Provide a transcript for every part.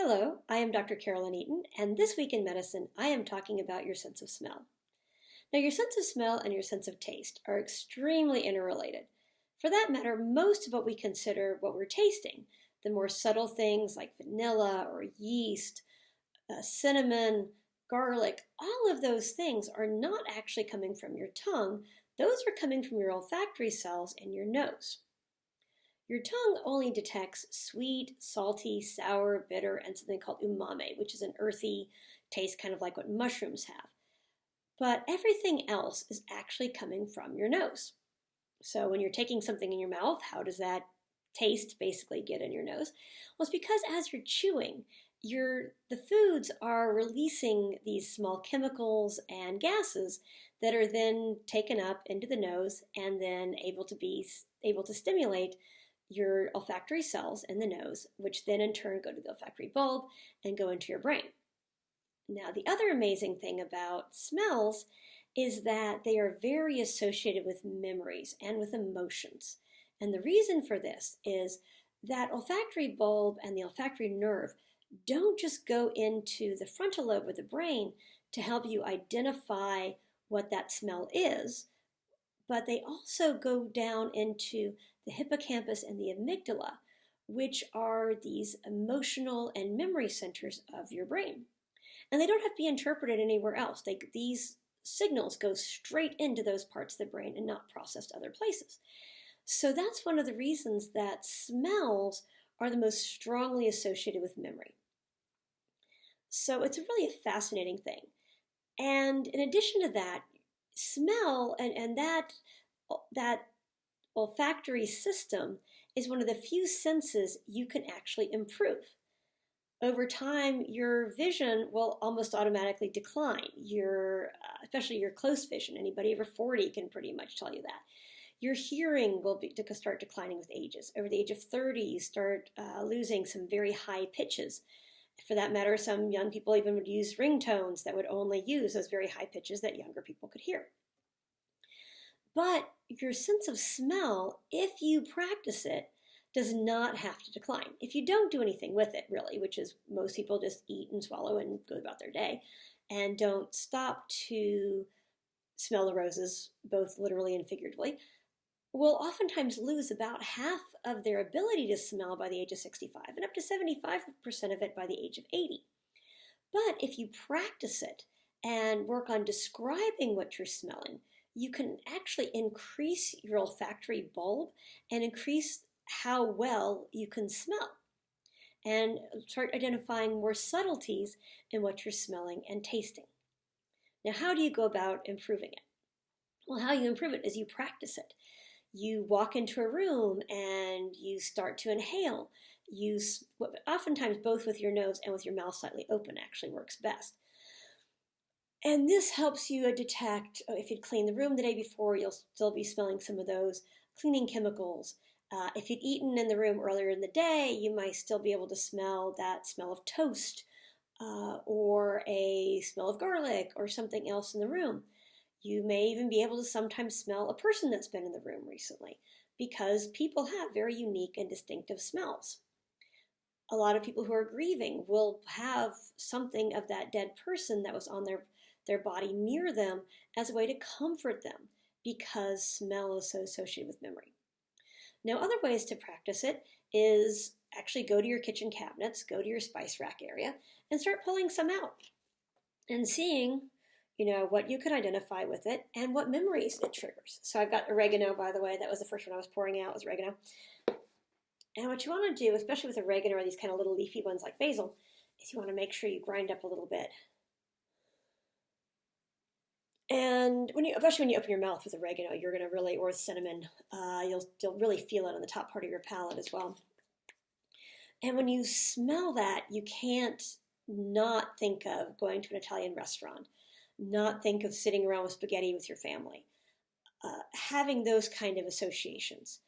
Hello, I am Dr. Carolyn Eaton, and this week in medicine, I am talking about your sense of smell. Now, your sense of smell and your sense of taste are extremely interrelated. For that matter, most of what we consider what we're tasting, the more subtle things like vanilla or yeast, cinnamon, garlic, all of those things are not actually coming from your tongue. Those are coming from your olfactory cells in your nose. Your tongue only detects sweet, salty, sour, bitter, and something called umami, which is an earthy taste, kind of like what mushrooms have. But everything else is actually coming from your nose. So when you're taking something in your mouth, how does that taste basically get in your nose? Well, it's because as you're chewing, the foods are releasing these small chemicals and gases that are then taken up into the nose and then able to stimulate your olfactory cells in the nose, which then in turn go to the olfactory bulb and go into your brain. Now, the other amazing thing about smells is that they are very associated with memories and with emotions. And the reason for this is that olfactory bulb and the olfactory nerve don't just go into the frontal lobe of the brain to help you identify what that smell is, but they also go down into the hippocampus and the amygdala, which are these emotional and memory centers of your brain. And they don't have to be interpreted anywhere else. These signals go straight into those parts of the brain and not processed other places. So that's one of the reasons that smells are the most strongly associated with memory. So it's really a fascinating thing. And in addition to that, smell and that olfactory system is one of the few senses you can actually improve. Over time, your vision will almost automatically decline. Especially your close vision. Anybody over 40 can pretty much tell you that. Your hearing will start declining with ages. Over the age of 30, you start losing some very high pitches. For that matter, some young people even would use ringtones that would only use those very high pitches that younger people could hear. But your sense of smell, if you practice it, does not have to decline. If you don't do anything with it, really, which is most people just eat and swallow and go about their day, and don't stop to smell the roses, both literally and figuratively, will oftentimes lose about half of their ability to smell by the age of 65 and up to 75% of it by the age of 80. But if you practice it and work on describing what you're smelling, you can actually increase your olfactory bulb and increase how well you can smell and start identifying more subtleties in what you're smelling and tasting. Now, how do you go about improving it? Well, how you improve it is you practice it. You walk into a room and you start to inhale. Oftentimes both with your nose and with your mouth slightly open actually works best. And this helps you detect, if you'd cleaned the room the day before, you'll still be smelling some of those cleaning chemicals. If you'd eaten in the room earlier in the day, you might still be able to smell that smell of toast or a smell of garlic or something else in the room. You may even be able to sometimes smell a person that's been in the room recently because people have very unique and distinctive smells. A lot of people who are grieving will have something of that dead person that was on their body near them as a way to comfort them because smell is so associated with memory. Now, other ways to practice it is actually go to your kitchen cabinets, go to your spice rack area, and start pulling some out and seeing, what you can identify with it and what memories it triggers. So I've got oregano, by the way. That was the first one I was pouring out, was oregano. And what you want to do, especially with oregano or these kind of little leafy ones like basil, is you want to make sure you grind up a little bit. And especially when you open your mouth with oregano, you're going to really, or with cinnamon, you'll really feel it on the top part of your palate as well. And when you smell that, you can't not think of going to an Italian restaurant, not think of sitting around with spaghetti with your family, having those kind of associations.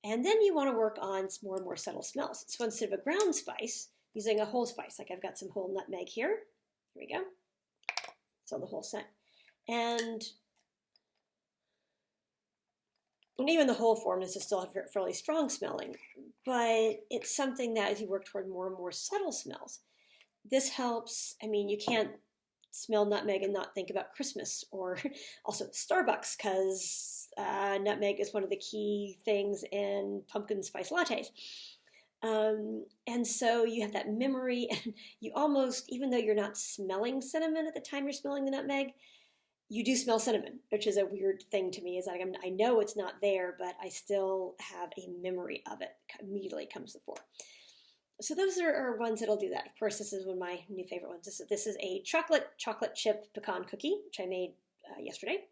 And then you want to work on more and more subtle smells. So instead of a ground spice, using a whole spice, like I've got some whole nutmeg here. Here we go. So the whole scent. And And even the whole form is still fairly strong smelling, but it's something that as you work toward more and more subtle smells, this helps. I mean, you can't smell nutmeg and not think about Christmas or also Starbucks because nutmeg is one of the key things in pumpkin spice lattes. And so you have that memory, and you almost, even though you're not smelling cinnamon at the time you're smelling the nutmeg, you do smell cinnamon, which is a weird thing to me. Is like I know it's not there, but I still have a memory of it. Immediately comes to the fore. So those are ones that'll do that. Of course, this is one of my new favorite ones. This is a chocolate chip pecan cookie, which I made yesterday.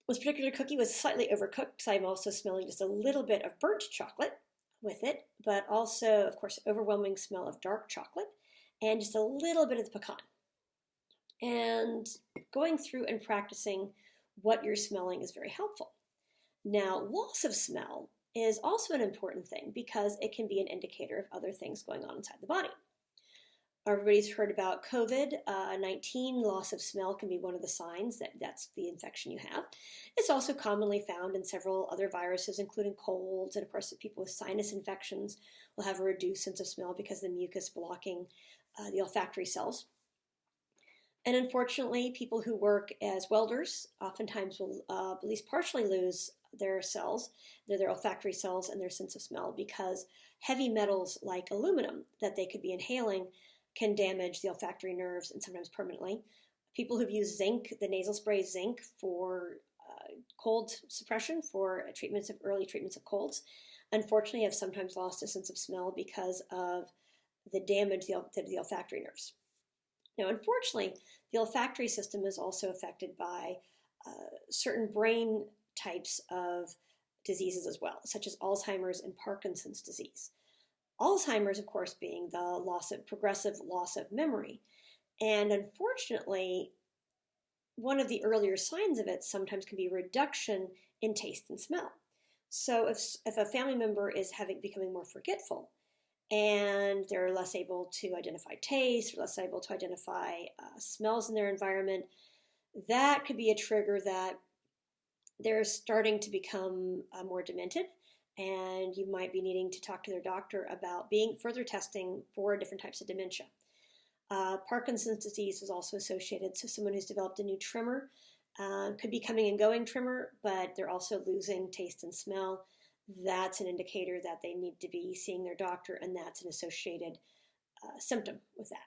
This particular cookie was slightly overcooked, so I'm also smelling just a little bit of burnt chocolate with it, but also, of course, overwhelming smell of dark chocolate and just a little bit of the pecan. And going through and practicing what you're smelling is very helpful. Now, loss of smell is also an important thing because it can be an indicator of other things going on inside the body. Everybody's heard about COVID-19. Loss of smell can be one of the signs that that's the infection you have. It's also commonly found in several other viruses, including colds, and of course people with sinus infections will have a reduced sense of smell because of the mucus blocking the olfactory cells. And unfortunately, people who work as welders oftentimes will at least partially lose their cells, their olfactory cells and their sense of smell because heavy metals like aluminum that they could be inhaling can damage the olfactory nerves and sometimes permanently. People who've used zinc, the nasal spray zinc for cold suppression, for early treatments of colds, unfortunately have sometimes lost a sense of smell because of the damage to the olfactory nerves. Now, unfortunately, the olfactory system is also affected by certain brain types of diseases as well, such as Alzheimer's and Parkinson's disease. Alzheimer's, of course, being the progressive loss of memory. And unfortunately, one of the earlier signs of it sometimes can be a reduction in taste and smell. So if a family member is becoming more forgetful, and they're less able to identify taste or less able to identify smells in their environment, that could be a trigger that they're starting to become more demented, and you might be needing to talk to their doctor about further testing for different types of dementia. Parkinson's disease is also associated, so someone who's developed a new tremor could be coming and going tremor, but they're also losing taste and smell. That's an indicator that they need to be seeing their doctor, and that's an associated symptom with that.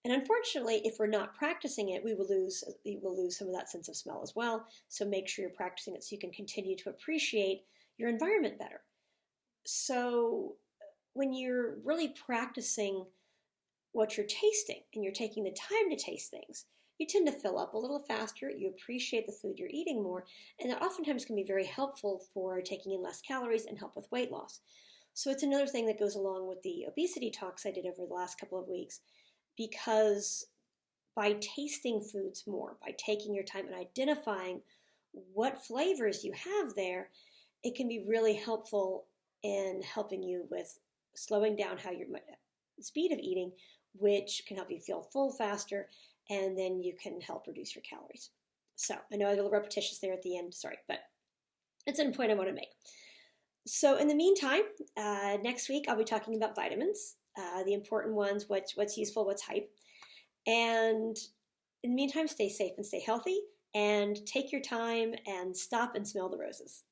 And unfortunately, if we're not practicing it, we will lose some of that sense of smell as well. So make sure you're practicing it so you can continue to appreciate your environment better. So when you're really practicing what you're tasting and you're taking the time to taste things, you tend to fill up a little faster, you appreciate the food you're eating more, and that oftentimes can be very helpful for taking in less calories and help with weight loss. So it's another thing that goes along with the obesity talks I did over the last couple of weeks, because by tasting foods more, by taking your time and identifying what flavors you have there, it can be really helpful in helping you with slowing down the speed of eating, which can help you feel full faster, and then you can help reduce your calories. So I know I was a little repetitious there at the end, sorry, but it's an point I want to make. So in the meantime, next week I'll be talking about vitamins, the important ones, what's useful, what's hype. And in the meantime, stay safe and stay healthy, and take your time and stop and smell the roses.